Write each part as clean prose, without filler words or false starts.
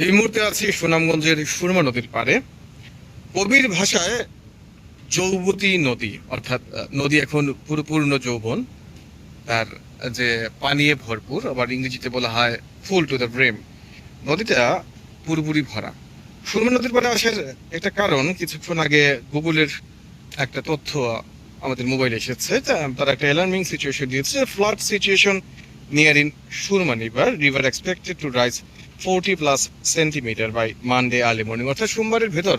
এই মুহূর্তে আছি সুনামগঞ্জের সুরমা নদীর পাড়ে। কবির ভাষায় যৌবতী নদী, অর্থাৎ নদী এখন পুরোপূর্ণ যৌবন, তার যে পানিয়ে ভরপুর, আবার ইংরেজিতে বলা হয় ফুল টু দ্য ব্রেম। নদীটা পুরোপুরি ভরা। সুরমা নদীর পাড়ে আসার একটা কারণ, কিছুক্ষণ আগে গুগলের একটা তথ্য আমাদের মোবাইলে এসেছে। তারা একটা অ্যালার্মিং সিচুয়েশন দিয়েছে, flood situation near in Surma river expected to rise 40+ centimetre by Monday early morning. অর্থাৎ সোমবারের ভেতর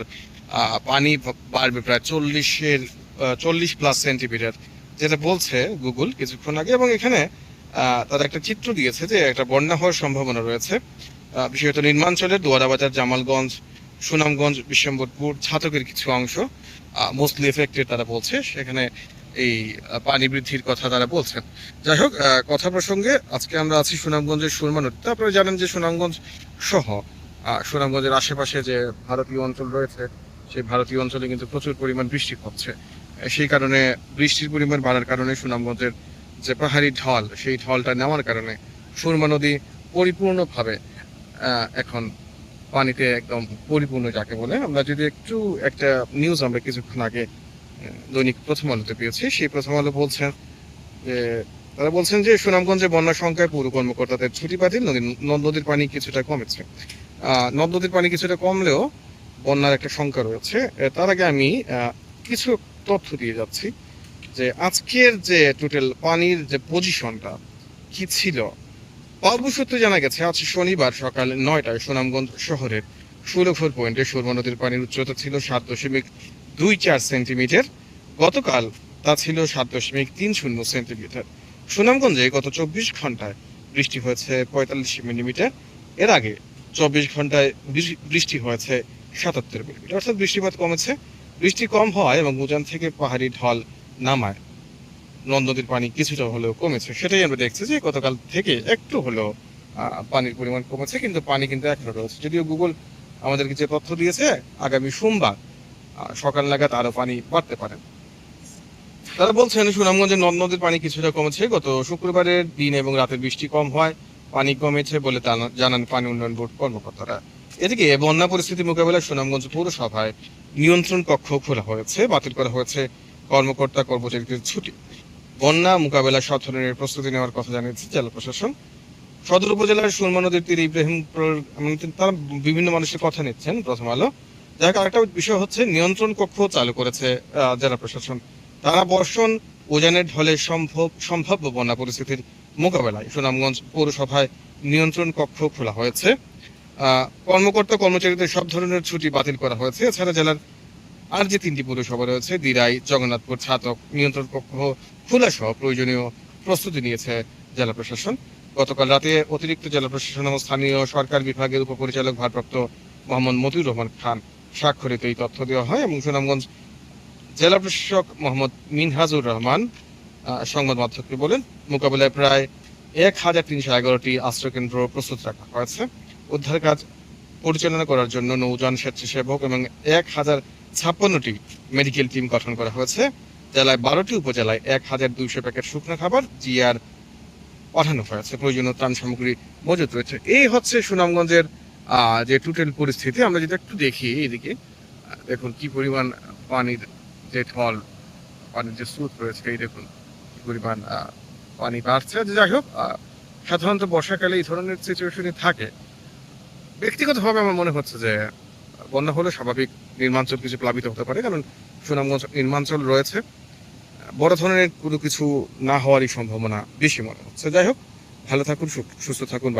পানি বাড়বে প্রায় 40+ সেন্টিমিটার, যেটা বলছে গুগল কিছুক্ষণ আগে। এবং এখানে তারা একটা চিত্র দিয়েছে যে একটা বন্যা হওয়ার সম্ভাবনা রয়েছে, বিশেষত নির্মাঞ্চলের দোয়ারাবাজার, জামালগঞ্জ, সুনামগঞ্জ, বিশ্বম্বরপুর, ছাতকের কিছু অংশ মোস্টলি এফেক্টেড তারা বলছে। সেখানে এই পানি বৃদ্ধির কথা তারা বলছেন। যাই হোক, কথা প্রসঙ্গে আজকে আমরা আছি সুনামগঞ্জের সুরমা নদীতে। আপনারা জানেন যে সুনামগঞ্জ সহ সুনামগঞ্জের আশেপাশে যে ভারতীয় অঞ্চল রয়েছে, সেই ভারতীয় অঞ্চলে কিন্তু প্রচুর পরিমাণ বৃষ্টি হচ্ছে। সেই কারণে বৃষ্টির পরিমাণ বাড়ার কারণে সুনামগঞ্জের যে পাহাড়ি ঢল, সেই ঢলটা নেওয়ার কারণে সুরমা নদী পরিপূর্ণভাবে এখন পানিতে একদম পরিপূর্ণ যাকে বলে। আমরা যদি একটু একটা নিউজ আমরা কিছুক্ষণ আগে দৈনিক প্রথম আলোতে পেয়েছি, সেই প্রথম আলো বলছেন যে তারা বলছেন যে সুনামগঞ্জে বন্যা সংখ্যায় পৌর কর্মকর্তাদের ছুটি বাতিল, নদীর পানি কিছুটা কমেছে। নদীর পানি কিছুটা কমলেও বন্যার একটা সংখ্যা রয়েছে। তার আগে আমি কিছু তথ্য দিয়ে যাচ্ছি যে আজকের যে টোটাল পানির যে পজিশনটা কি ছিল। অল্প সূত্রে জানা গেছে আজ শনিবার সকাল 9টায় সুনামগঞ্জ শহরের 16 পয়েন্টে সুরমা নদীর পানির উচ্চতা ছিল 7.24 সেন্টিমিটার। গতকাল তা ছিল 7.30 সেন্টিমিটার। সুনামগঞ্জে গত 24 ঘন্টায় বৃষ্টি হয়েছে 45 মিলিমিটার। এর আগে 24 ঘন্টায় বৃষ্টি হয়েছে 77 মিলিমিটার। অর্থাৎ বৃষ্টিপাত কমেছে। বৃষ্টি কম হওয়ায় এবং উজান থেকে পাহাড়ি ঢল নামায় নদীর পানি কিছুটা হলেও কমেছে। সেটাই আমরা দেখছি যে গতকাল থেকে একটু হলেও পানির পরিমাণ কমেছে, কিন্তু পানি কিন্তু এখনো রয়েছে। যদিও গুগল আমাদেরকে যে তথ্য দিয়েছে আগামী সোমবার সকাল নাগাদ আরো পানি বাড়তে পারে। তারা বলছেন সুনামগঞ্জের নদীর পানি কিছুটা কমেছে। গত শুক্রবারের দিন এবং রাতের বৃষ্টি কম হয় পানি কমেছে বলে জানান পানি উন্নয়ন বোর্ড কর্মকর্তারা। এদিকে বন্যা পরিস্থিতি মোকাবেলায় সুনামগঞ্জ পৌরসভায় নিয়ন্ত্রণ কক্ষ খোলা হয়েছে, বাতিল করা হয়েছে কর্মকর্তা কর্মচারীদের ছুটি। বন্যা মোকাবেলায় সব ধরনের প্রস্তুতি নেওয়ার কথা জানিয়েছে জেলা প্রশাসন। সদর উপজেলার সুরমা নদীর তীরে ইব্রাহিমপুর তারা বিভিন্ন মানুষের কথা নিচ্ছেন প্রথম আলো। যাই হোক, আরেকটা বিষয় হচ্ছে নিয়ন্ত্রণ কক্ষ চালু করেছে জেলা প্রশাসন। তারা বর্ষণ উজানের ঢলে সম্ভাব্য বন্যা পরিস্থিতির মোকাবেলায় সুনামগঞ্জ পৌরসভায় নিয়ন্ত্রণ কক্ষ খোলা হয়েছে। কর্মকর্তা কর্মচারীদের সব ধরনের ছুটি বাতিল করা হয়েছে। এছাড়া জেলার আর যে 3টি পৌরসভা রয়েছে, দিরাই, জগন্নাথপুর, ছাতক, নিয়ন্ত্রণ কক্ষ খোলা সহ প্রয়োজনীয় প্রস্তুতি নিয়েছে জেলা প্রশাসন। গতকাল রাতে অতিরিক্ত জেলা প্রশাসন এবং স্থানীয় সরকার বিভাগের উপপরিচালক ভারপ্রাপ্ত মোহাম্মদ মতিউর রহমান খান স্বাক্ষরিত এই তথ্য দেওয়া হয় এবং সুনামগঞ্জ জেলা প্রশাসক মোহাম্মদ মিনহাজুর রহমান সংবাদ মাধ্যমকে বলেন, মোকাবেলায় প্রায় 1311টি আশ্রয়কেন্দ্র প্রস্তুত রাখা হয়েছে। উদ্ধার কাজ পরিচালনা করার জন্য নৌযান, স্বেচ্ছাসেবক এবং 1056টি মেডিকেল টিম গঠন করা হয়েছে। জেলায় 12টি উপজেলায় 1200 প্যাকেট শুকনো খাবার জিআর পাঠানো হয়েছে। প্রয়োজনীয় ত্রাণ সামগ্রী মজুত রয়েছে। এই হচ্ছে সুনামগঞ্জের যে টোটাল পরিস্থিতি। আমরা যদি একটু দেখি এদিকে, দেখুন কি পরিমাণ পানির যে ঢল, পানির যে স্রোত রয়েছে, এই দেখুন কি পরিমাণ পানি বাড়ছে। যাই হোক, সাধারণত বর্ষাকালে এই ধরনের সিচুয়েশনই থাকে। ব্যক্তিগতভাবে আমার মনে হচ্ছে যে বন্যা হলে স্বাভাবিক নির্মাঞ্চল কিছু প্লাবিত হতে পারে, কারণ সুনামগঞ্জ নির্মাঞ্চল রয়েছে। বড় ধরনের কোনো কিছু না হওয়ারই সম্ভাবনা বেশি মনে হচ্ছে। যাই হোক, ভালো থাকুন, সুস্থ থাকুন।